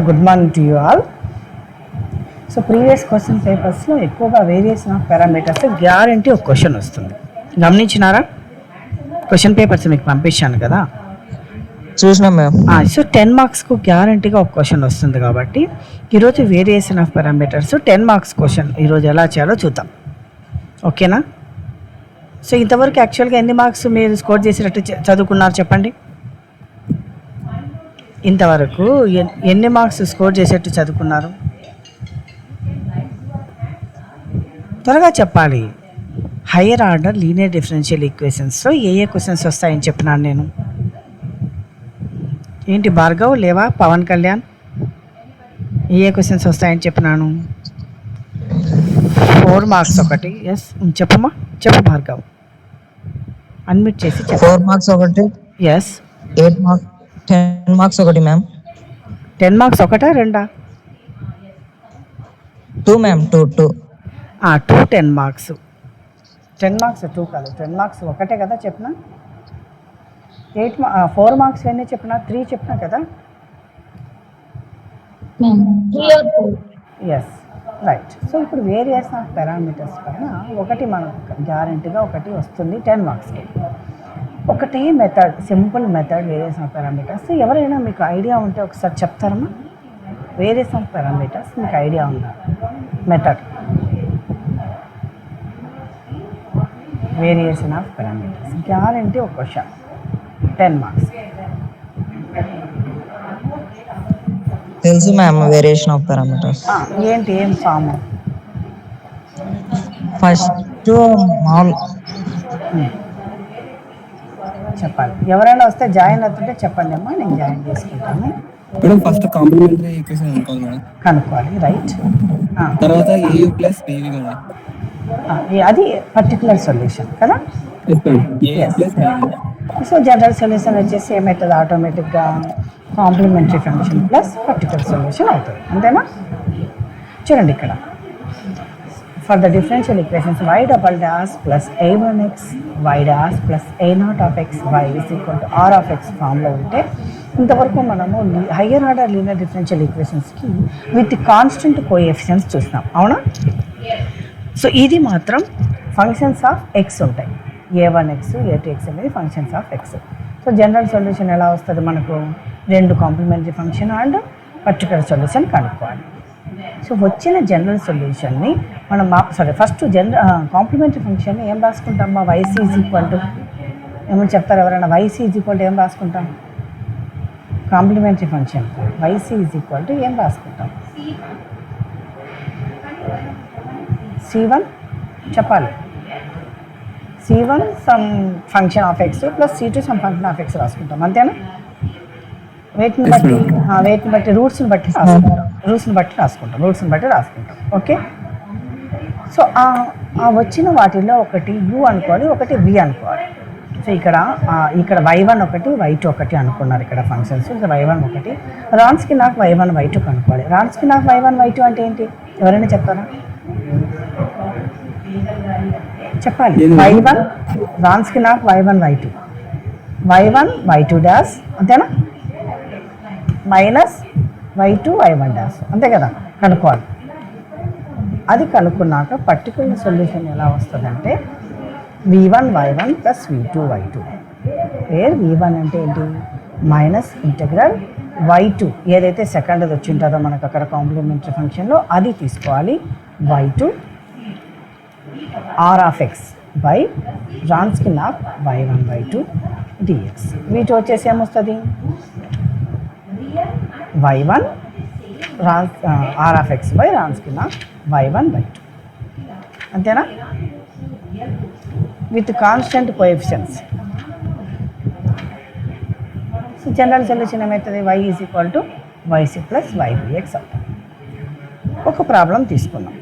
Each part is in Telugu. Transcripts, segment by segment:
Good morning to you all. So previous question పేపర్స్లో ఎక్కువగా వేరియేషన్ ఆఫ్ పారామీటర్స్ గ్యారంటీ ఒక క్వశ్చన్ వస్తుంది. గమనించినారా? క్వశ్చన్ పేపర్స్ మీకు పంపించాను కదా, చూసినాం మ్యామ్. సో 10 మార్క్స్కు గ్యారంటీగా ఒక క్వశ్చన్ వస్తుంది కాబట్టి ఈరోజు variation of parameters 10 marks question ఈరోజు ఎలా చేయాలో చూద్దాం. ఓకేనా? సో ఇంతవరకు యాక్చువల్గా ఎన్ని మార్క్స్ మీరు స్కోర్ చేసేటట్టు చదువుకున్నారు చెప్పండి. ఇంతవరకు ఎన్ని మార్క్స్ స్కోర్ చేసేట్టు చదువుకున్నారు? త్వరగా చెప్పాలి. హయ్యర్ ఆర్డర్ లీనియర్ డిఫరెన్షియల్ ఈక్వేషన్స్లో ఏ క్వశ్చన్స్ వస్తాయని చెప్పినాను నేను. ఏంటి భార్గవ్ లేవా? పవన్ కళ్యాణ్ ఏ క్వశ్చన్స్ వస్తాయని చెప్పినాను? 4 మార్క్స్ ఒకటి. ఎస్ చెప్పమ్మా, చెప్పు భార్గవ్. అన్మిట్ చేసి చెప్పు. 4 మార్క్స్ ఒకటి. ఎస్. 8 మార్క్స్ 10 మార్క్స్ ఒకటి మ్యామ్. 10 మార్క్స్ ఒకటా రెండా? 2 మ్యామ్. 2 2 10 మార్క్స్. 10 మార్క్స్ 2 కాదు, 10 మార్క్స్ ఒకటే కదా చెప్పిన. 4 మార్క్స్ ఎన్ని చెప్పిన? 3 చెప్పినా కదా. Yes right. సో ఇప్పుడు వేరియేషన్ ఆఫ్ పారామీటర్స్ పైన ఒకటి మనకు గ్యారంటీగా ఒకటి వస్తుంది 10 మార్క్స్కి. ఒకటే method, simple method variation of parameters. ఎవరైనా మీకు ఐడియా ఉంటే ఒకసారి చెప్తారమ్మా? వేరియేషన్ ఆఫ్ పారామీటర్స్ మీకు ఐడియా ఉందా? Method variation of parameters guarantee ఒక క్వశ్చన్ 10 మార్క్స్. తెలుసు మ్యామ్. వేరియేషన్ ఆఫ్ పారామీటర్స్ ఏంటి, ఏం ఫామ్? ఫస్ట్ మాల్ చెప్పాలి. ఎవరైనా వస్తే జాయిన్ అవుతుంటే చెప్పండి అమ్మా, నేను జాయిన్ చేసుకుంటాను. మేడం ఫస్ట్ కాంప్లిమెంటరీ ఈక్వేషన్ కనుక్కోవాలి మేడం. కనుక్కోవాలి, రైట్. తర్వాత AU ప్లస్ BV మేడం. అది పర్టికులర్ సొల్యూషన్ కదా. సో జనరల్ సొల్యూషన్ వచ్చేసి ఏమవుతుంది? ఆటోమేటిక్గా complementary function plus particular solution అవుతుంది. అంతేనా? చూడండి ఇక్కడ, for the differential equations y double dash plus a1x y dash plus a0 of x y is equal to r of x ఫామ్లో ఉంటే, ఇంతవరకు మనము హయ్యర్ ఆర్డర్ లీనియర్ డిఫరెన్షియల్ ఈక్వేషన్స్కి విత్ కాన్స్టెంట్ కోఎఫిషియెంట్స్ చూసినాం, అవునా? సో ఇది మాత్రం ఫంక్షన్స్ ఆఫ్ ఎక్స్ ఉంటాయి. a1x a2x అనేది functions of x. So general solution ఎలా వస్తుంది మనకు? 2 complementary function and particular solution కనుక్కోవాలి. సో వచ్చిన జనరల్ సొల్యూషన్ని మనం ఫస్ట్ కాంప్లిమెంటరీ ఫంక్షన్ ఏం రాసుకుంటామా? yc ఈజ్ ఈక్వల్ టు ఏమని చెప్తారు ఎవరైనా? yc ఈజ్ ఈక్వల్ టు ఏం రాసుకుంటాం? Complementary function yc is equal to ఏం రాసుకుంటాం? c1 చెప్పాలి. c1 some function of x plus c2 some function of x రాసుకుంటాం, అంతేనా? వెయిట్ని బట్టి రూట్స్ని బట్టి రాసుకుంటాం. ఓకే. సో ఆ వచ్చిన వాటిల్లో ఒకటి u అనుకోవాలి, ఒకటి v అనుకోవాలి. సో ఇక్కడ y1 ఒకటి y2 ఒకటి అనుకున్నారు ఇక్కడ ఫంక్షన్స్. y1 ఒకటి, రాన్స్కి నాకు y1 y2 కనుక్కోవాలి. రాన్స్కి నాకు y1 y2 అంటే ఏంటి? ఎవరైనా చెప్తారా? చెప్పాలి. y1 రాన్స్కి నాకు y1 y2 డాష్ అంతేనా, మైనస్ y2 y1 డాష్ అంతే కదా, కనుక్కోవాలి. అది కనుక్కున్నాక పర్టికులర్ సొల్యూషన్ ఎలా వస్తుందంటే v1 y1 plus v2 y2, wear v1 అంటే ఏంటి? మైనస్ ఇంటగ్రల్ y2 ఏదైతే సెకండ్ అది వచ్చి ఉంటుందో మనకు అక్కడ కాంప్లిమెంటరీ ఫంక్షన్లో అది తీసుకోవాలి. y2 r of x by Wronskian నాకు y1 y2 dx. వీటి వచ్చేసి ఏమొస్తుంది? y1 r of x by Wronskian నాకు y1 y2, అంతేనా? With constant coefficients. So general solution ఏమవుతుంది? y is equal to yc plus ybx అవుతుంది. ఒక ప్రాబ్లం తీసుకున్నాం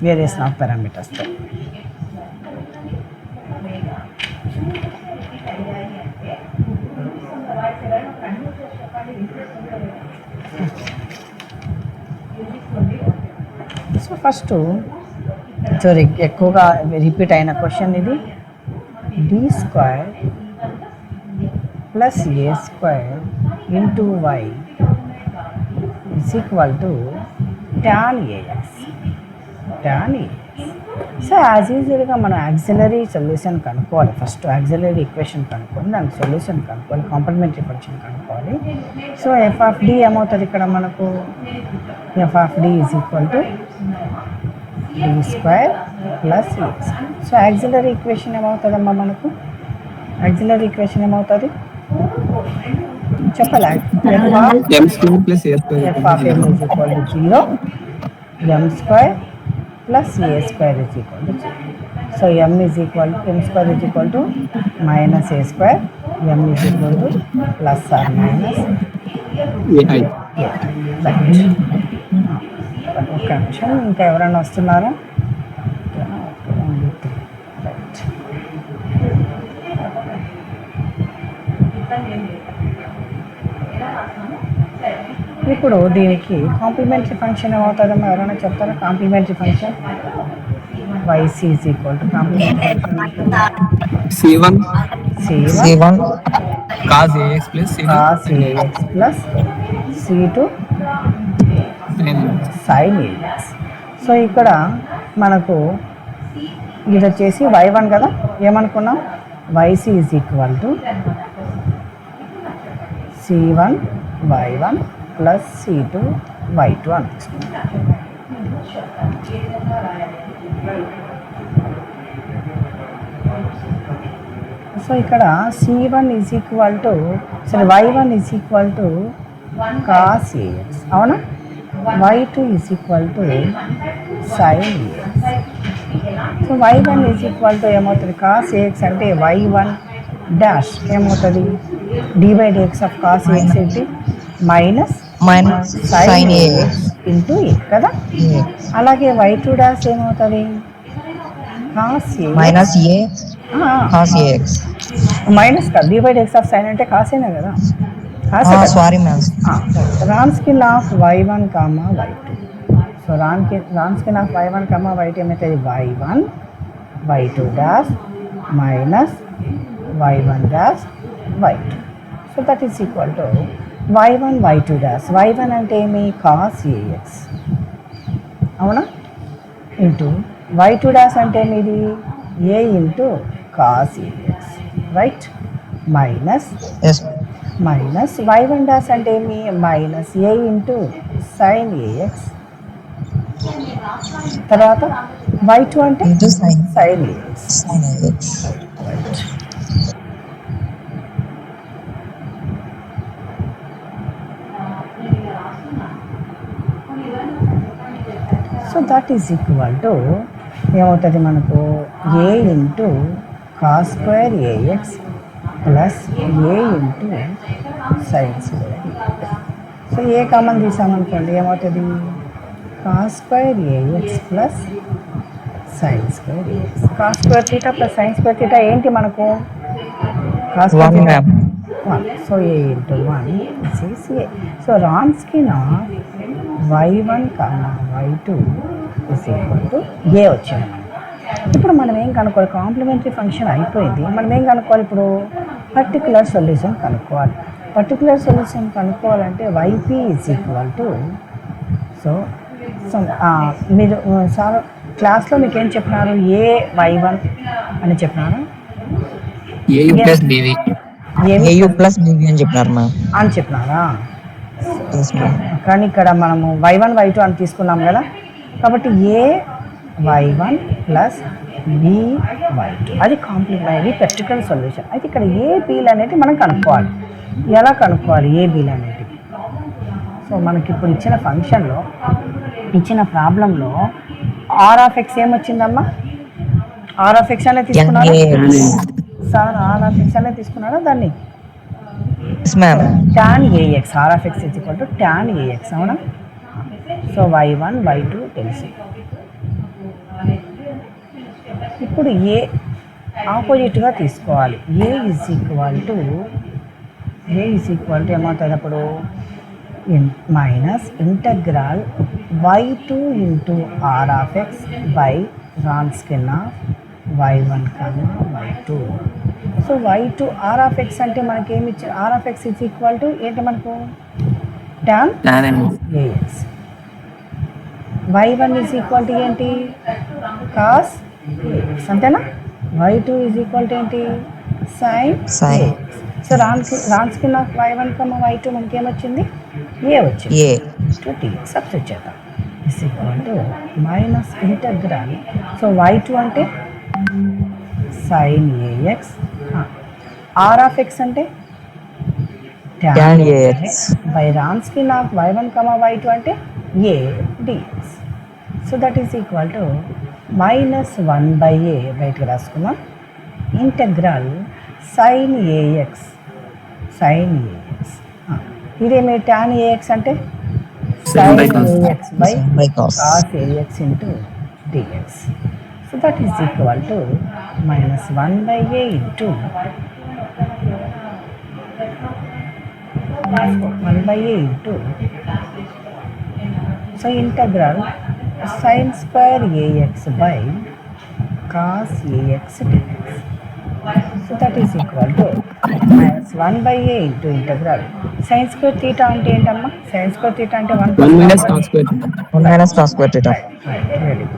వేరియేషన్ ఆఫ్ పారామీటర్స్తో. సో ఫస్ట్ ఎక్కువగా రిపీట్ అయిన క్వశ్చన్ ఇది. d² plus A square into Y is equal to tan A X. Tan A X. So as యూజువల్గా మనం యాక్సిలరీ సొల్యూషన్ కనుక్కోవాలి. ఫస్ట్ యాక్సిలరీ ఈక్వేషన్ కనుక్కొని దానికి సొల్యూషన్ కనుక్కోవాలి, కాంప్లిమెంటరీ ఫంక్షన్ కనుక్కోవాలి. సో ఎఫ్ ఆఫ్ డి ఏమవుతుంది ఇక్కడ మనకు? F of D is equal to D square plus X. So auxiliary equation ఏమవుతుందమ్మా మనకు? యాక్సిలరీ ఈక్వేషన్ ఏమవుతుంది చెప్పాలి? m square plus a square f of m is equal to 0, m square plus A square is equal to 0. So m is equal m square is equal to minus a square, m is equal to plus or minus ai. ఒక్క నిమిషం, ఇంకా ఎవరైనా వస్తున్నారా? రైట్. ఇప్పుడు దీనికి కాంప్లిమెంటరీ ఫంక్షన్ ఏమవుతుందమ్మా? ఎవరైనా చెప్తారా? Complementary function Y C is equal to complementary function c1 C1 cos ax plus c2 cos A X plus C2 sin sine A X. So ఇక్కడ మనకు ఇది వచ్చేసి y1 కదా, ఏమనుకున్నాం? Y C is equal to C1 y1 plus C2 y2 అని తీసుకున్నాం. సో ఇక్కడ C1 is equal to y1 is equal to cos A X, అవునా? y2 is equal to sine A X. So y1 is equal to ఏమవుతుంది? కాస్ ఏఎక్స్ అంటే y1 డాష్ ఏమవుతుంది? D by D X of cos A X ఏంటి? Minus minus sin ax into A కదా. ax అలాగే y2 డాష్ ఏమవుతుంది? Cos A minus a cos ax. Minus కాదు, D by D X of sine అంటే కాసేనా కదా, కాసే కదా. Sorry ma'am. Ron skin of y1 comma y2. So Ron skin of y1 comma y2 ఏమవుతుంది? y1 y2 dash minus y1 dash y2. So that is equal to y1 y2 dash. y1 అంటే ఏమి? కాస్ ఏఎక్స్, అవునా? ఇంటూ y2 డాష్ అంటే మీది A into cos A X, right? Minus Yes. Minus y1 dash అంటే ఏమి? Minus A into sine A X. తర్వాత y2 అంటే Into sin sine A X. sin ax. Right. So that is equal to ఏమవుతుంది మనకు? A into cos square A X plus A into sine square. So A common తీసామనుకోండి ఏమవుతుంది? Cos square A X plus sine square AX. Cos square theta plus sine square theta ఏంటి మనకు? Cos square 1 theta ma'am. 1. So a into 1 is a. So Wronskian of y1 comma y2 is equal to a వచ్చింది మనకి. ఇప్పుడు మనం ఏం కనుక్కోవాలి? కాంప్లిమెంటరీ ఫంక్షన్ అయిపోయింది. మనం ఏం కనుక్కోవాలి ఇప్పుడు? పర్టికులర్ సొల్యూషన్ కనుక్కోవాలి. పర్టికులర్ సొల్యూషన్ కనుక్కోవాలంటే yp is equal to so మీరు సార్ క్లాస్లో మీకు ఏం చెప్పినారు? ఏ y1 అని చెప్పినారు, au plus bv. ఏమి au plus bv అని చెప్పినారు మ్యామ్. అని చెప్పినారా? Yes ma'am. కానీ ఇక్కడ మనము y1 y2 అని తీసుకున్నాం కదా, కాబట్టి ఏ y1 ప్లస్ బి y2 అది కాంప్లిమెంటరీ ప్రాక్టికల్ సొల్యూషన్. అయితే ఇక్కడ ఏ బీలు అనేవి మనం కనుక్కోవాలి. ఎలా కనుక్కోవాలి ఏ బీలు అనేవి? సో మనకి ఇప్పుడు ఇచ్చిన ఫంక్షన్లో ఇచ్చిన ప్రాబ్లంలో ఆర్ ఆఫ్ ఎక్స్ ఏమొచ్చిందమ్మా? ఆర్ ఆఫ్ ఎక్స్ అనేది తీసుకున్నారా సార్? ఆర్ ఆఫ్ ఎక్స్ అనేది తీసుకున్నారా దాన్ని? Yes ma'am. tan ax, r of x is equal to tan ax, అవునా? సో y1 y2 తెలుసు. ఇప్పుడు ఏ ఆపోజిట్గా తీసుకోవాలి. ఏ ఈజ్ ఈక్వల్ టు ఏమవుతుంది అప్పుడు? Minus integral y2 into R of X by Wronskian of y1 కన్నా y2. So Y two R of X అంటే మనకి ఏమి ఇచ్చారు? R of X is equal to ఏంటి మనకు? Tan tan n A X. Y one is equal to ఏంటి? కాస్ ఏఎక్స్ అంతేనా? వై2 ఈజ్ ఈక్వల్ టు ఏంటి? Sine Sin. A X. So Wronskian నాకు వై1 వై2 మనకి ఏమొచ్చింది? ఏ వచ్చింది. A. టు టీ సబ్స్టిట్యూట్ చేద్దాం. Is equal to minus integral. So Y two అంటే sine A X, are of X అంటే Tan AX. బై రాన్స్కి నాకు వై1 వై2 అంటే A D X. So that is equal to minus 1/a బయటకు రాసుకుందాం. Integral sine A X, sine A X. ఇదేమి టాన్ ఏఎక్స్ అంటే Sin by sine cos. A X by Sin by cos. Cos A X into D X. So that is equal to minus 1/a into 1/a into so integral sine square A X by cos AX dx. So that is equal to minus 1/a into integral sine square theta అంటే ఏంటమ్మా? సైన్ స్క్వేర్ తీటా అంటే 1 minus cos square theta. 1 minus cos square theta. Very good.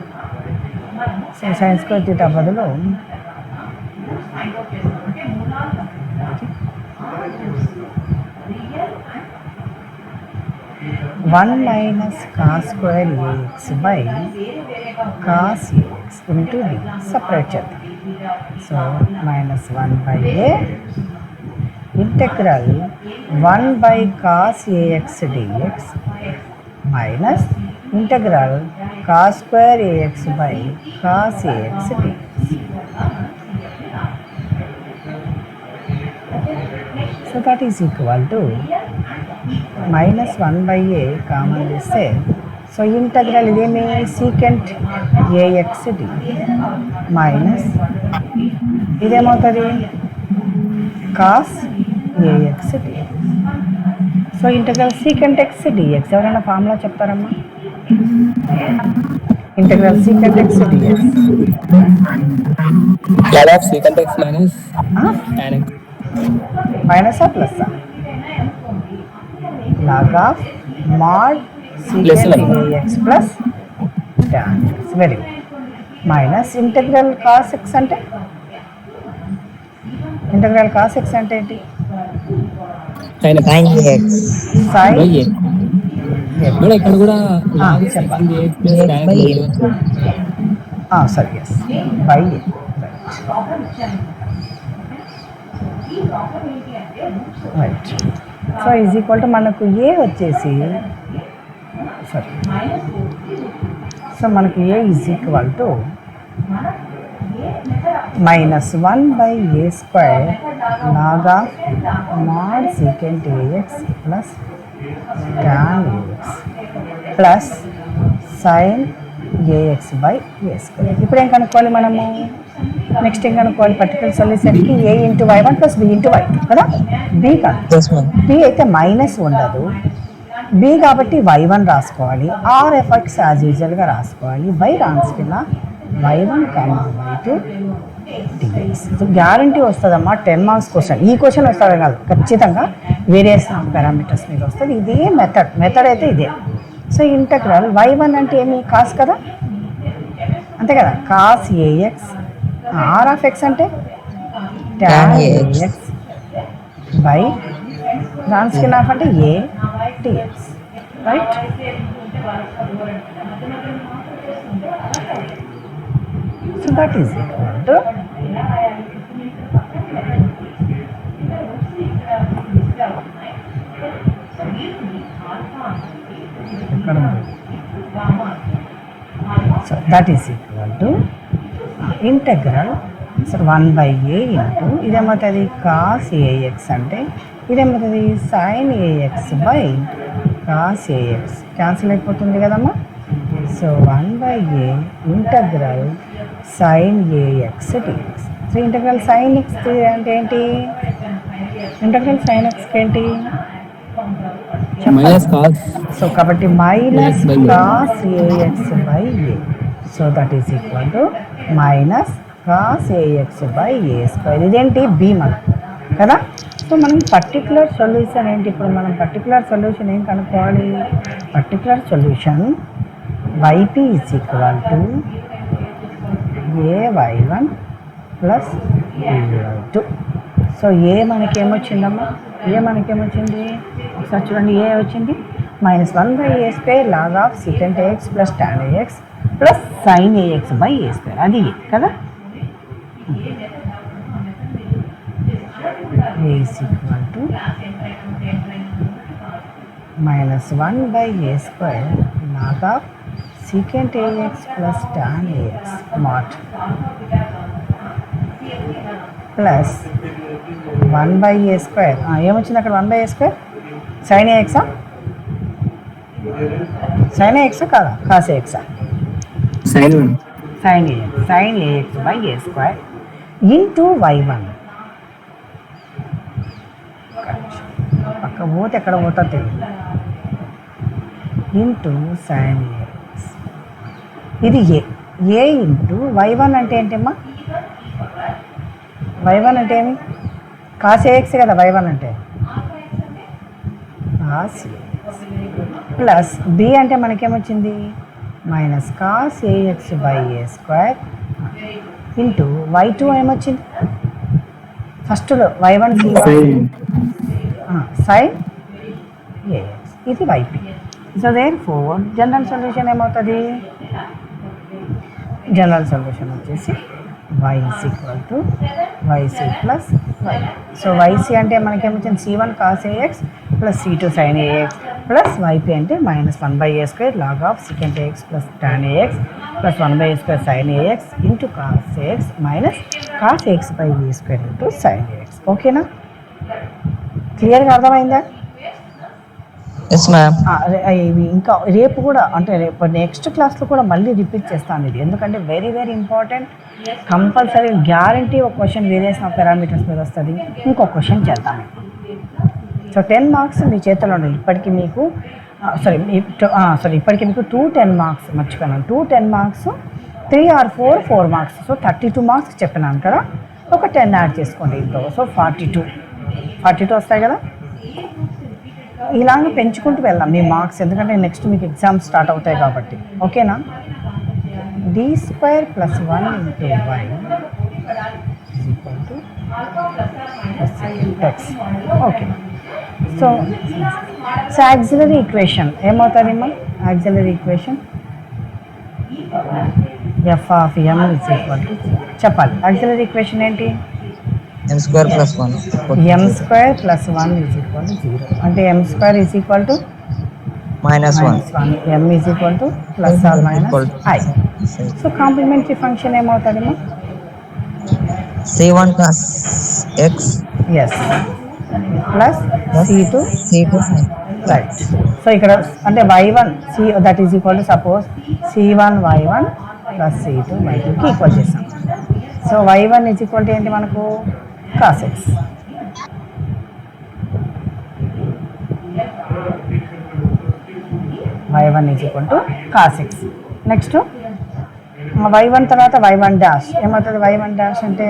So sine square theta బదులు one minus cos square A X by cos A X into D separate చేద్దాం. So minus 1/a integral 1 cos AX D X minus integral cos square A X by cos AX dx. So that is equal to minus 1/a common చేస్తే సో ఇంటగ్రల్ ఇదేమి సీకెంట్ ఏఎక్స్ డి మైనస్ ఇదేమవుతుంది cos AX dx. So integral secant X D X ఎవరైనా ఫార్ములా చెప్తారమ్మా? Integral secant X D X Log of secant x minus tan x. మైనసా ప్లస్సా? Log of mod Plus secant one. A X plus tan X. Very good. Minus integral cos X అంటే ఇంటగ్రల్ కాస్ ఎక్స్ అంటే ఏంటి? Sin x Sin AX. Sine by a. Madam ఇక్కడ కూడా చెప్పాలి. sin ax plus tan by x a. సరే yes by right. So is equal to మనకు ఏ వచ్చేసి సారీ సో మనకు A is equal to minus 1/a square log of mod secant A X plus tan A X plus sine A X by A square. ఇప్పుడు ఏం కనుక్కోవాలి మనము? నెక్స్ట్ ఏం కనుక్కోవాలి? పర్టికులర్ సొల్యూషన్కి A into Y one plus B into Y two కదా. బి కాదు, Yes, ma'am. బి అయితే మైనస్ ఉండదు. బి కాబట్టి వై1 రాసుకోవాలి. ఆర్ ఎఫ్ఎక్స్ యాజ్ యూజువల్గా రాసుకోవాలి. బై రాన్స్ కింద వై1 వై2 డిఎక్స్. సో గ్యారంటీ వస్తుందమ్మా 10 మార్క్స్ క్వశ్చన్. ఈ క్వశ్చన్ వస్తుంది కాదు, ఖచ్చితంగా వేరియేషన్ ఆఫ్ పారామీటర్స్ మీద వస్తుంది. ఇదే మెథడ్ అయితే ఇదే. సో ఇంటగ్రల్ వై1 అంటే ఏమి? కాస్ కదా, అంతే కదా. Cos A X, are of X అంటే టాన్ ఏఎక్స్ బై రాన్స్ కింద అంటే A D X. Right. So that is equal to so that is equal to integral so 1/a into ఇదేమవుతుంది కాస్ ఏఎక్స్ అంటే ఇదేమవుతుంది sine A X by cos A X. Cancel అయిపోతుంది కదమ్మా. So 1/a integral sine A X dx. So integral sine X అంటే ఏంటి? ఇంటగ్రల్ సైన్ ఎక్స్కి ఏంటి? minus cos సో కాబట్టి minus AX by A. Cos a x by a. So that is equal to minus cos AX by A square. ఇదేంటి బి మనం కదా. సో మనం పర్టికులర్ సొల్యూషన్ ఏంటి, ఇప్పుడు మనం పర్టికులర్ సొల్యూషన్ ఏం కనుక్కోవాలి. Particular solution y p is equal to ay1 plus by2. So A మనకేమొచ్చిందమ్మా, ఏ మనకేమొచ్చింది ఒకసారి చూడండి. ఏ వచ్చింది -1/a² log of secant ax plus tan ax plus sin ax by a². అది ఏ కదా. a is equal to -1/a² log of secant ax plus tan ax mod plus 1/a². ఏమొచ్చింది అక్కడ 1/a² sin ax, sin ax కాదా cos ax, sine sin ax by a² into y1. పక్క పోతే ఎక్కడ పోతా తెలియదు. Into sin ax. ఇది ఏ ఇంటూ y1 అంటే ఏంటమ్మా, y1 అంటే ఏమి cos ax కదా y1 అంటే. cos ax ప్లస్ b అంటే మనకేమొచ్చింది -cos ax by a² into y2 ఏమొచ్చింది ఫస్ట్లో y1 sin ax, ఇది yp. So therefore general solution ఏమవుతుంది, జనరల్ సొల్యూషన్ వచ్చేసి y is equal to yc plus y. So yc అంటే మనకేమొచ్చింది c1 cos ax plus c2 sin ax plus yp అంటే -1/a² log of secant ax plus tan ax plus 1/a² sin ax into cos ax minus cos ax by a² into sin ax. ఓకేనా, క్లియర్గా అర్థమైందా. Yes ma'am. ఇవి ఇంకా రేపు కూడా అంటే రేపు నెక్స్ట్ క్లాస్లో కూడా మళ్ళీ రిపీట్ చేస్తాను ఇది, ఎందుకంటే very very important. Compulsory guarantee ఒక క్వశ్చన్ వేరియేషన్ ఆఫ్ పారామీటర్స్ మీద వస్తుంది, ఇంకో క్వశ్చన్ చేద్దాం. సో 10 మార్క్స్ మీ చేతిలో ఉండాలి. ఇప్పటికీ మీకు ఇప్పటికీ మీకు 2 10 మార్క్స్ మర్చిపోయినాను. 2 10 marks 3 or 4 marks. So 32 marks చెప్పినాను కదా, ఒక 10 యాడ్ చేసుకోండి ఇంట్లో. సో 42 వస్తాయి కదా. ఇలాగ పెంచుకుంటూ వెళ్దాం మీ మార్క్స్, ఎందుకంటే నెక్స్ట్ మీకు ఎగ్జామ్స్ స్టార్ట్ అవుతాయి కాబట్టి. ఓకేనా. d² plus 1 into y equal to x. Okay. So auxiliary equation ఏమవుతుంది అమ్మా, auxiliary equation f of m is equal to చెప్పాలి. యాక్సిలరీ ఈక్వేషన్ ఏంటి, m² plus 1 m² plus 1 is equal to 0. అంటే m² is equal to -1 m is equal to plus or minus i. So complementary function ఏమవుతుంది, c1 cos x ఎస్ plus c2 sin. Right. So ఇక్కడ అంటే y1 that is equal to suppose c1 y1 plus c2 y2కి ఈక్వల్ చేస్తాం. So y1 is equal to ఏంటి మనకు cos x. y1 is equal to cos x. Next y1 తర్వాత y1 డాష్ ఏమవుతుంది, y1 డాష్ అంటే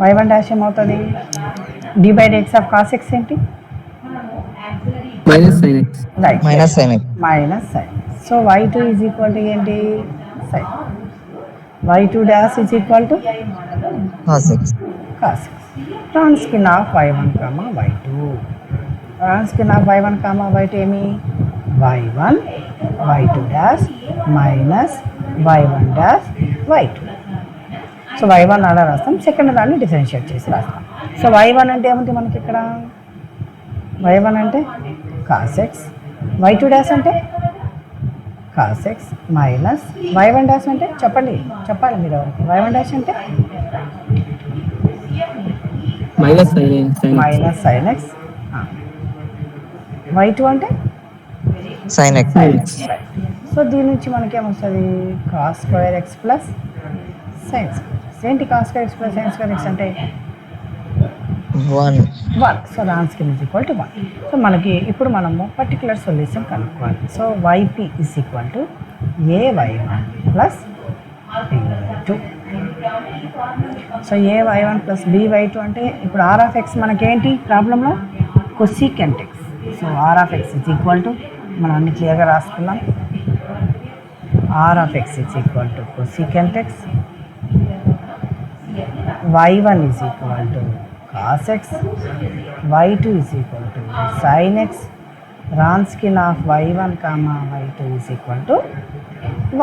y1 డాష్ ఏమవుతుంది d/x ఆఫ్ cos x ఏంటి minus sine X. Right, -sin x. Minus sine. So y2 is equal to ఏంటి sine. y2 dash is equal to cos x. cos x. Wronskian of y1 comma y2. Wronskian of y1 comma y2 ఏమి y1 y2 dash minus y1 dash y2. So y1 అలా రాస్తాం, సెకండ్ దాన్ని డిఫరెన్షియేట్ చేసి రాస్తాం. సో y1 అంటే ఏముంది మనకి ఇక్కడ, y1 అంటే cos x, y2 డాష్ అంటే cos x minus y1 dash అంటే చెప్పాలి మీరు ఎవరికి, y1 డాష్ అంటే minus sine minus sin x, y2 అంటే sin x. సో దీని నుంచి మనకేమొస్తుంది cos² x plus sin x. ఏంటి cos² x plus sin² x అంటే 1. 1. So Wronskian is equal to 1. So మనకి ఇప్పుడు మనము పర్టికులర్ సొల్యూషన్ కనుక్కోవాలి. So yp is equal to ay1 plus y2. So ay1 plus by2 అంటే ఇప్పుడు r ఆఫ్ x మనకేంటి ప్రాబ్లంలో cosecant x. So r of x is equal to మనం అన్ని క్లియర్గా రాసుకున్నాం. r of x is equal to cosecant x, y1 is equal to cos x, y2 is equal to sin x. రాన్స్కిన్ of y1 comma y2 is equal to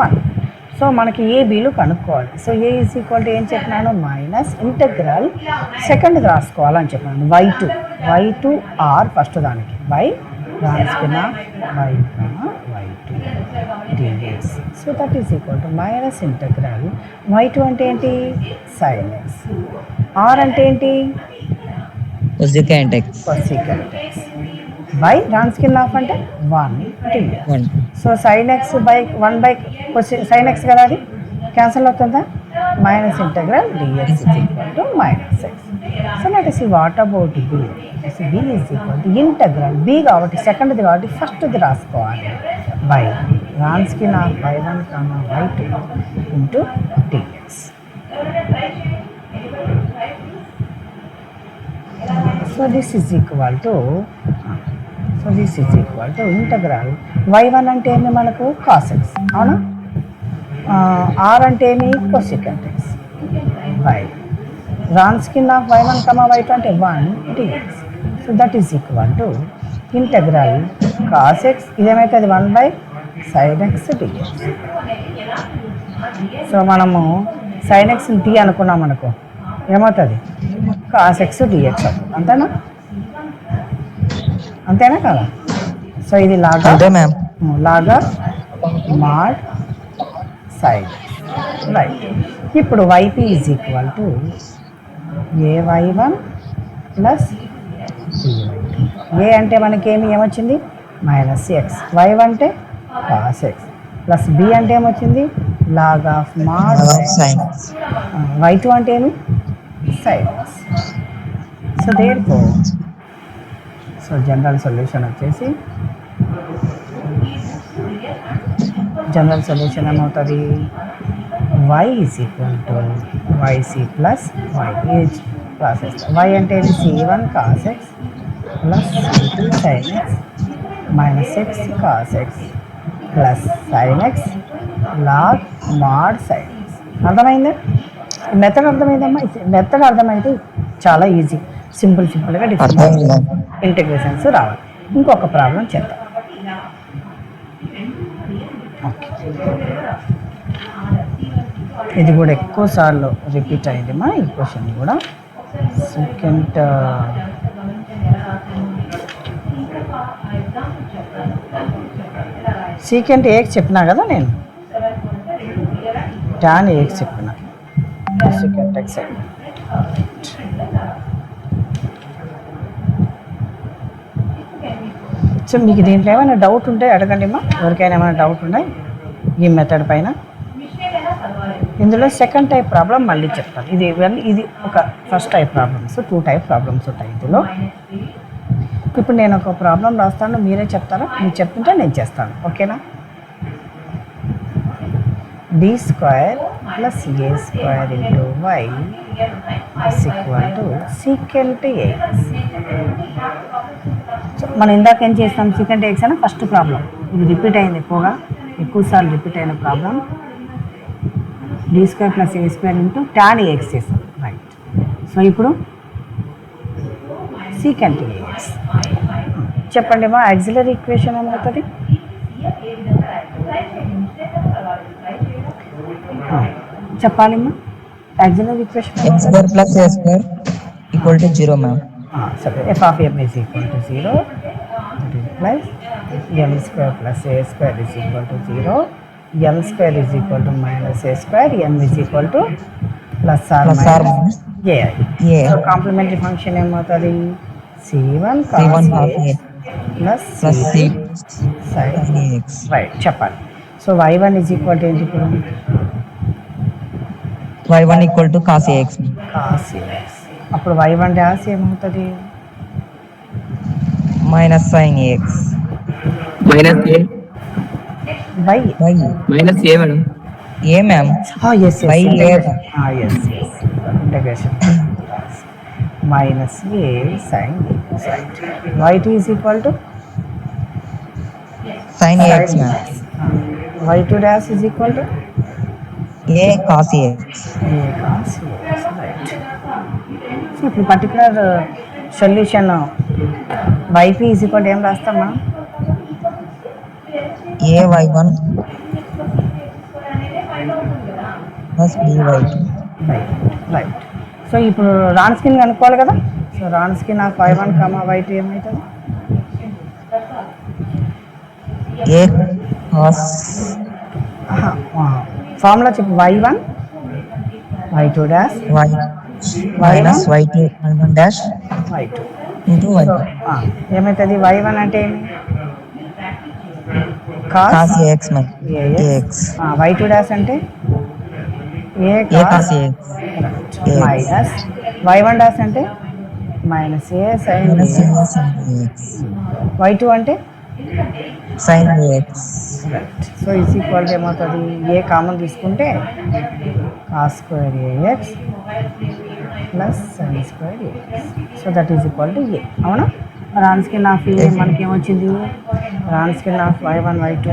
1. So మనకి ఏ బీలు కనుక్కోవాలి. So A is equal to ఏం చెప్పినాను, మైనస్ ఇంటగ్రల్ సెకండ్ది రాసుకోవాలని చెప్పినాను y2 r ఫస్ట్ దానికి y Wronskian of y comma y2 dx. So that is equal to minus integral y2 అంటే ఏంటి sin x, r అంటే ఏంటి cosecant x. cosecant x, y Wronskian of అంటే 1 dx. 1. So sine X by 1 by sine X కదా, అది క్యాన్సిల్ అవుతుందా, minus integral D X is equal to minus X. So let us see what about B. So B is equal to integral B కాబట్టి సెకండ్ది కాబట్టి ఫస్ట్ది రాసుకోవాలి by Wronskian of y1 comma y2 into D X. So this is equal to integral y1 అంటే ఏమి మనకు cos x, అవునా, r అంటే ఏమి cosecant x by Wronskian of y1 comma y2 అంటే 1 dx. So that is equal to integral cos x, ఇదేమైతుంది 1 by sin x dx. So మనము sin x t అనుకున్నాం అనుకో, ఏమవుతుంది cos x dx అవుతుంది. అంతేనా కదా. సో ఇది లాగా అంతే మ్యామ్. లాగా మాడ్ సైడ్ రైట్. ఇప్పుడు yp is equal to ay1 plus A అంటే మనకేమి ఏమొచ్చింది మైనస్ ఎక్స్, y1 అంటే కాస్ ఎక్స్ ప్లస్ బి అంటే ఏమొచ్చింది log of mod sin x. y2 అంటే ఏమి sine x. So therefore so general solution వచ్చేసి ఏమవుతుంది y is equal to yc plus y process. y అంటే ఇది c1 cos x plus c2 sin x minus x cos x plus sin x log mod sin x. అర్థమైందా? మెథడ్ అర్థమైందమ్మా. మెథడ్ అర్థమైతే చాలా ఈజీ, సింపుల్గా డిఫరెంట్ ఇంటిగ్రేషన్స్ రావాలి. ఇంకొక ప్రాబ్లం చేద్దాం. ఓకే, ఇది కూడా ఎక్కువ సార్లు రిపీట్ అయింది మా ఈ క్వశ్చన్ కూడా. సెకండ్ సీకెంట్ ఏకి చెప్పినా కదా నేను, టాన్ ఏకి చెప్పిన సెకండ్ ఎక్స్. సో మీకు దీంట్లో ఏమైనా డౌట్ ఉంటే అడగండి అమ్మా, ఎవరికైనా ఏమైనా డౌట్ ఉన్నాయి ఈ మెథడ్ పైన. ఇందులో సెకండ్ టైప్ ప్రాబ్లం మళ్ళీ చెప్తాను. ఇది ఒక first type problems, 2 type problems ఉంటాయి ఇందులో. ఇప్పుడు నేను ఒక ప్రాబ్లం రాస్తాను, మీరే చెప్తారా? మీరు చెప్తుంటే నేను చేస్తాను, ఓకేనా. d square plus a square into y is equal to secant x. So మనం ఇందాక ఏం చేస్తాం, సీకెంట్ ఎక్స్ అని ఫస్ట్ ప్రాబ్లం. ఇది రిపీట్ అయింది ఎక్కువసార్లు రిపీట్ అయిన problem. d square plus a square into tan x చేస్తాం, రైట్. సో ఇప్పుడు సీకెంట్ ఎక్స్ చెప్పండి మా ఆక్సిలరీ ఈక్వేషన్ ఏమవుతుంది? చెప్పాలి అమ్మా. Auxiliary equation x square plus a square equal to 0 ma'am. సరే, f of m is equal to 0 plus m square plus a square is equal to 0, m square is equal to minus a square, m is equal to plus or minus ai. So complementary function ఏమవుతుంది, c1 c1 half a plus plus c sin x. Right చెప్పాలి. So y1 is equal to ఏంటి ఇప్పుడు, y1 equal to cos ax. cos ax. అప్పుడు y1 డాష్ ఏమవుతుంది, minus sin ax. Minus A by y minus A madam. A ma'am yes By integration yes yes integration minus A sine వైట్ is equal to sin ax ma'am Y two dash is equal to A cos ax A cos right. So ఇప్పుడు particular solution y p is equal to రాస్తాం మనం a y1 plus b y2 right. So ఇప్పుడు రాన్ స్కిన్ కనుక్కోవాలి కదా. So Ron skin of y1 y2 ఏమవుతుంది a cos ఫార్ములా చెప్పు y1 y2 dash y minus y2 y1 dash y2 into y2 ఏమవుతుంది y1 అంటే ఏమి cos cos ax ma'am ax y2 dash అంటే A a cos ax minus y1 dash అంటే minus A sine minus a sin ax y2 అంటే sin ax so is equal ఏమవుతుంది ఏ కామన్ తీసుకుంటే cos square A X plus sine square A X. So that is equal to A. అవునా. రాన్ స్కిన్ ఆఫ్ ఏ మనకి ఏమొచ్చింది రాన్ skin of y1 y2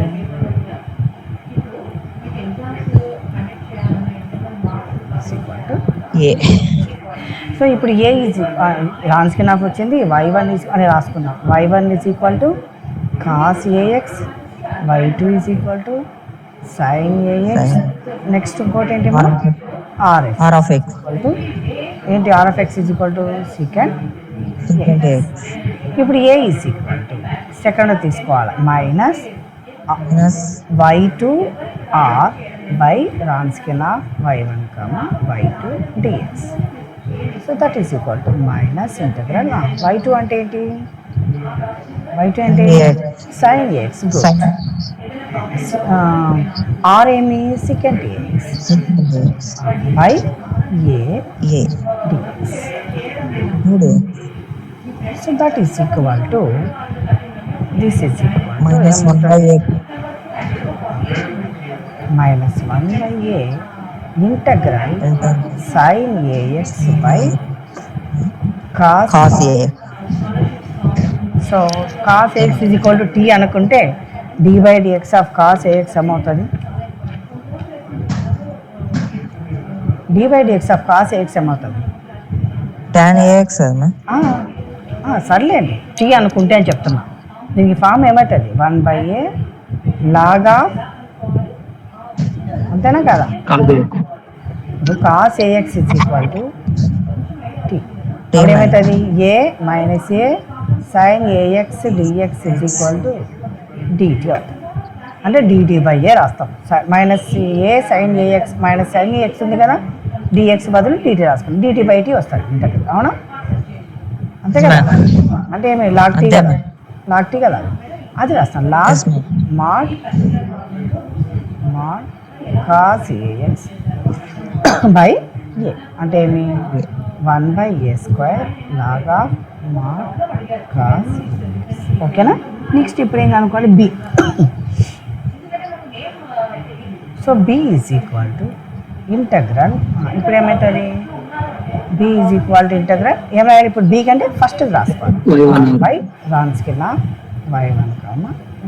equal to a so ఇప్పుడు A is Ron skin of వచ్చింది y1 ఈజ్ అని రాసుకున్నాం. y1 is equal to cos A X y2 is equal to sine A X. Next ఇంకోటి ఏంటి మనం R X r of x equal to ఏంటి R of X is equal to secant. secant x ఇప్పుడు A is equal to secant తీసుకోవాలి minus minus y2 R by Ron skin of y1 y2 dx. So that is equal to minus integral y2 అంటే ఏంటి y2 అంటే సైన్ ఎక్స్ sin ఆర్ ఏమి secant X secant x by A a D X. good so that is equal to this is equal minus 1 by a minus 1 by A integral enter sine A X by cos. cos a so cos A X is equal to T అనుకుంటే D by D X of cos A X ఏమవుతుంది D by D X of cos A X ఏమవుతుంది tan ax మ్యామ్ సర్లేండి టీ అనుకుంటే అని చెప్తున్నా. దీనికి ఫామ్ ఏమవుతుంది 1/a లాగా అంతేనా కదా. కాదు ఇప్పుడు cos A X is equal to T. T అప్పుడు ఏమవుతుంది A minus A sine A X D X is equal to D T అవుతుంది. అంటే డిటి బై ఏ రాస్తాం. Minus A sine A X minus sine A X ఉంది కదా డిఎక్స్ బదులు డిటి రాసుకుంటాం. డిటి బై టీ వస్తుంది ఇంతకు. అవునా అంతే కదా. అంటే ఏమి లాగ్ టీ అంతే కదా ma'am. లాగ్ టీ కదా అది రాస్తాం. Log Yes, ma'am. Mod mod cos AX by A అంటే ఏమి 1/a² లాగా మాడ్ కాస్. ఓకేనా. నెక్స్ట్ ఇప్పుడు ఏం అనుకోవాలి b. So B is equal to integral. ఇప్పుడు ఏమవుతుంది b is equal to integral ఏం రాయాలి ఇప్పుడు బి కంటే ఫస్ట్ రాసుకోవాలి y1 by Ron skin of y1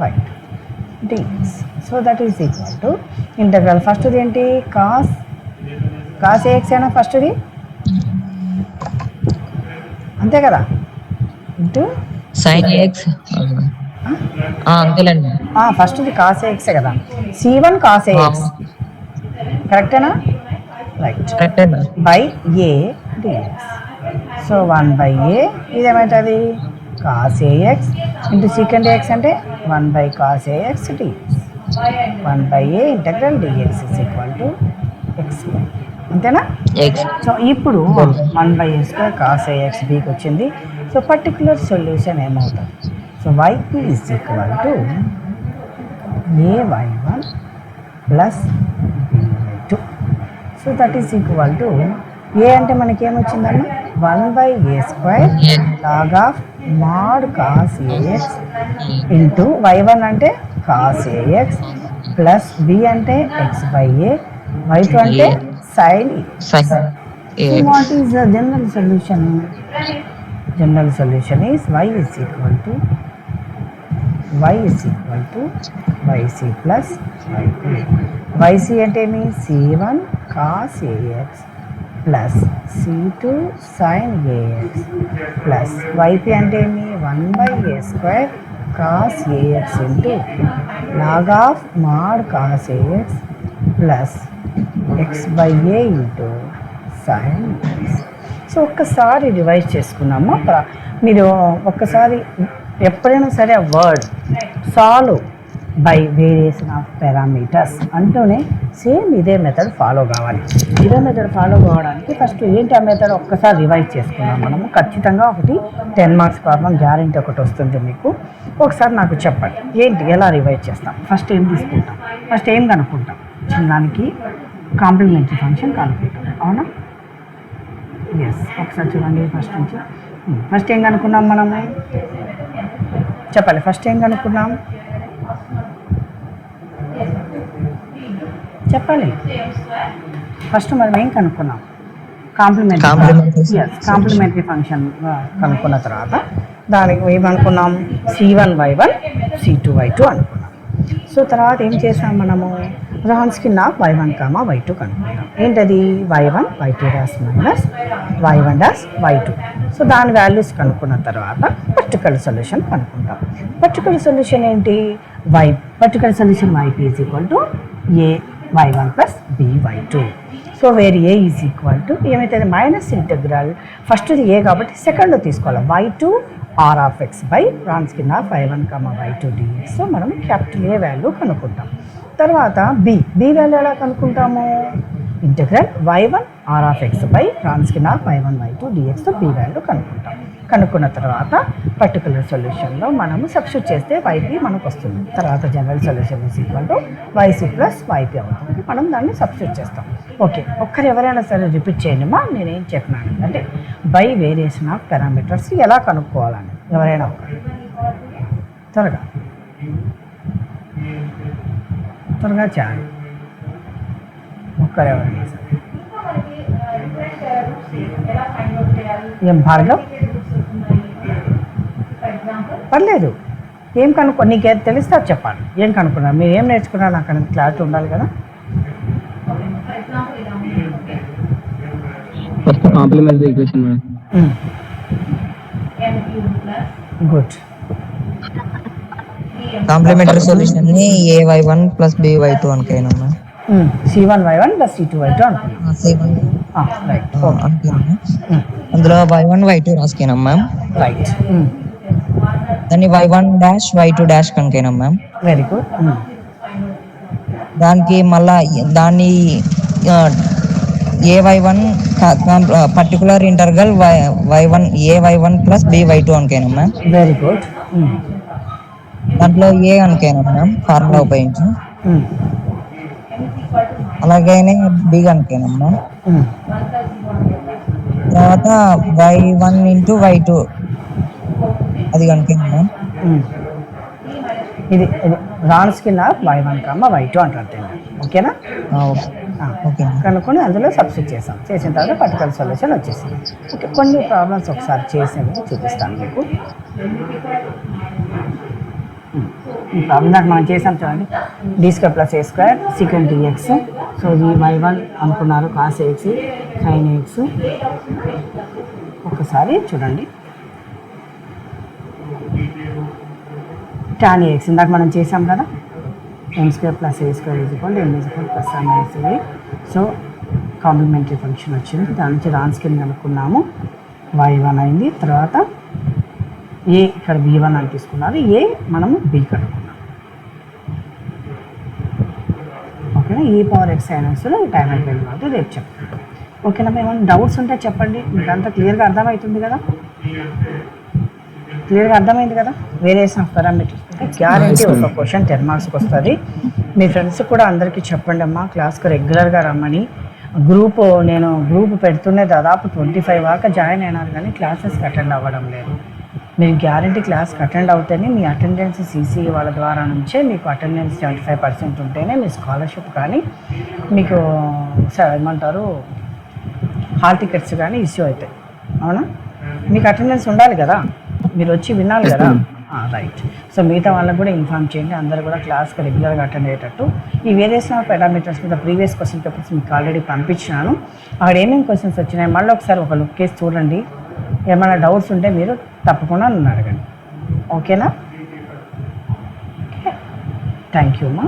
y2 dx. So that is equal to integral ఫస్ట్ది ఏంటి కాస్ కాస్ ఏఎక్స్ అయినా ఫస్ట్ది అంతే కదా ఇంటూ sin ax అంతేలేండి ఫస్ట్ది కాస్ ఏఎక్సే కదా C1 కాస్ ఏఎక్స్ కరెక్టేనా రైట్ కరెక్టే ma'am by A D X. So 1/a ఇదేమవుతుంది cos A X into secant A X అంటే 1 cos AX D X. 1/a integral D X is equal to X. అంతేనా. x సో ఇప్పుడు 1/a² కాస్ ఏఎక్స్ బీకి వచ్చింది. సో పర్టికులర్ సొల్యూషన్ ఏమవుతుంది so y p is equal to ay1 plus b/2. So that is equal to A అంటే మనకి ఏమొచ్చిందన్న 1/a² లాగా mod cos A X into y1 అంటే కాస్ ఏఎక్స్ ప్లస్ b అంటే x/a y2 అంటే sin e. sin So ax. what is the general solution? General solution is y is equal to yc plus y2. yc అంటే ఏమి c1 cos ax plus c2 sin ax plus yp అంటే ఏమి 1/a² cos ax into log of mod cos ax plus x/a into sin ax. So ఒక్కసారి రివైజ్ చేసుకున్నాము. మీరు ఒక్కసారి ఎప్పుడైనా సరే ఆ word solve by variation of parameters అంటూనే సేమ్ ఇదే మెథడ్ ఫాలో కావాలి. ఇదే మెథడ్ ఫాలో కావడానికి ఫస్ట్ ఏంటి ఆ మెథడ్ ఒక్కసారి రివైజ్ చేసుకున్నాం మనము. ఖచ్చితంగా ఒకటి 10 మార్క్స్ ప్రాబ్లం గ్యారెంటీ ఒకటి వస్తుంది మీకు. ఒకసారి నాకు చెప్పండి ఏంటి ఎలా రివైజ్ చేస్తాం. ఫస్ట్ ఏం తీసుకుంటాం, ఫస్ట్ ఏం కనుక్కుంటాం, చిన్నదానికి కాంప్లిమెంటరీ ఫంక్షన్ కనుక్కుంటాం. అవునా? ఎస్, ఒకసారి చూడండి ఫస్ట్ నుంచి. ఫస్ట్ ఏం కనుక్కున్నాం మనము చెప్పాలి. ఫస్ట్ ఏం కనుక్కున్నాం చెప్పాలి. ఫస్ట్ మనం ఏం కనుక్కున్నాం? కాంప్లిమెంటరీ ఫంక్షన్ కనుక్కున్న తర్వాత దానికి ఏమనుకున్నాం? c1y1 c2y2 అనుకున్నాం. సో తర్వాత ఏం చేసాం మనము? రాన్స్కిన్ ఆఫ్ y1 y2 కనుక్కుంటాం. ఏంటది? y1 y2' minus y1' y2. So దాని వాల్యూస్ కనుక్కున్న తర్వాత పర్టికులర్ సొల్యూషన్ కనుక్కుంటాం. పర్టికులర్ సొల్యూషన్ ఏంటి? Particular solution yp is equal to a y1 plus b y2. So where A is equal to ఏమైతుంది? మైనస్ ఇంటగ్రల్ ఫస్ట్ది ఏ కాబట్టి సెకండ్ తీసుకోవాలి y2 r of x by Wronskian of y1 y2 dx. So మనం క్యాపిటల్ ఏ వాల్యూ కనుక్కుంటాం. తర్వాత బి వాల్యూ ఎలా కనుక్కుంటాము? Integral y1 r of x by Wronskian of y1 y2 dx. B value కనుక్కుంటాం. కనుక్కున్న తర్వాత పర్టికులర్ సొల్యూషన్లో మనము సబ్స్టిట్యూట్ చేస్తే yp మనకు వస్తుంది. తర్వాత general solution is equal to yc plus yp అవుతుంది. మనం దాన్ని సబ్స్టిట్యూట్ చేస్తాం. ఓకే, ఒక్కరు ఎవరైనా సరే రిపీట్ చేయండిమా నేనేం చెప్పినాను అంటే బై వేరియేషన్ ఆఫ్ పారామీటర్స్ ఎలా కనుక్కోవాలని. ఎవరైనా ఒకరు త్వరగా చేయాలి. ఒక్కరు ఎవరైనా సరే. ఏం భార్గవ్? పర్లేదు, ఏం కనుక్కో, నీకేం తెలిస్తే అది చెప్పాలి. ఏం కనుక్కున్నారు, మీరు ఏం నేర్చుకున్నారు నాకు అనేది క్లారిటీ ఉండాలి కదా. First complementary equation madam. Good. Complementary solution ని ay1 plus by2 అనుకైనమ్మా. c1y1 plus c2y2 అనుకున్నాం. రైట్, అందులో y1 y2 రాసుకేనమ్మా. రైట్. దాన్ని y1 డాష్ y2 డాష్ కనుకైనమ్మా. Very good. దానికి మళ్ళా దాన్ని ay1 particular interval y1 ay1 plus by2 అనుకైనమ్మా. Very good. దాంట్లో ఏ అనుకైనమ్మా ఫార్ములా ఉపయోగించి. అలాగైనా బి కనుకైనమ్మా. తర్వాత y1 ఇంటూ y2 అది కనుకైనమ్మా. ఇది రాన్స్కిన్ ఆఫ్ y1 y2 అంటారు. ఓకేనా? ఓకే. కనుక్కొని అందులో సబ్స్టిట్యూట్ చేసాం. చేసిన తర్వాత పర్టికులర్ సొల్యూషన్ వచ్చేసింది. ఓకే, కొన్ని ప్రాబ్లమ్స్ ఒకసారి చేసేవి చూపిస్తాను మీకు. ఈ ప్రాబ్లం నాకు మనం చేసాం చూడండి. d² plus a² secant dx. So ఇది y1 అనుకున్నారు cos ax sin ax. ఒకసారి చూడండి. tan ax ఇందాక మనం చేసాం కదా. m² plus a² is equal to m is equal plus minus a. So complementary function వచ్చింది. దాని నుంచి రాన్స్కిన్ కనుక్కున్నాము. y1 అయింది. తర్వాత ఏ ఇక్కడ b1 అని తీసుకున్నారు. ఏ మనము b కనుక్కున్నాం. ఓకేనా? e⁻x సైనస్లో టైం అయిపోయింది కాబట్టి రేపు చెప్తాను. ఓకేనా? ఏమైనా డౌట్స్ ఉంటే చెప్పండి. మీకు అంతా క్లియర్గా అర్థమవుతుంది కదా. క్లియర్గా అర్థమైంది కదా. వేరియేషన్ ఆఫ్ పారామీటర్స్ అంటే గ్యారంటీ ఒక క్వశ్చన్ 10 మార్క్స్కి వస్తుంది. మీ ఫ్రెండ్స్ కూడా అందరికీ చెప్పండి అమ్మా, క్లాస్కి రెగ్యులర్గా రమ్మని. నేను గ్రూప్ పెడుతూనే దాదాపు 25 దాకా జాయిన్ అయినారు కానీ క్లాసెస్కి అటెండ్ అవ్వడం లేదు. మీరు గ్యారంటీ క్లాస్కి అటెండ్ అవుతేనే మీ అటెండెన్స్ సీసీ వాళ్ళ ద్వారా నుంచే మీకు అటెండెన్స్ 75% ఉంటేనే మీ స్కాలర్షిప్ కానీ మీకు ఏమంటారు హాల్ టికెట్స్ కానీ ఇష్యూ అవుతాయి. అవునా? మీకు అటెండెన్స్ ఉండాలి కదా, మీరు వచ్చి వినాలి కదా. రైట్. సో మిగతా వాళ్ళకి కూడా ఇన్ఫార్మ్ చేయండి, అందరూ కూడా క్లాస్కి రెగ్యులర్గా అటెండ్ అయ్యేటట్టు. ఈ వేరియేషన్ ఆఫ్ పారామీటర్స్ మీద ప్రీవియస్ క్వశ్చన్ పేపర్స్ మీకు ఆల్రెడీ పంపించినాను. అక్కడ ఏమేమి క్వశ్చన్స్ వచ్చినాయి మళ్ళీ ఒకసారి ఒక లుక్ వేసి చూడండి. ఏమైనా డౌట్స్ ఉంటే మీరు తప్పకుండా నన్ను అడగండి. ఓకేనా? థ్యాంక్ యూ అమ్మా.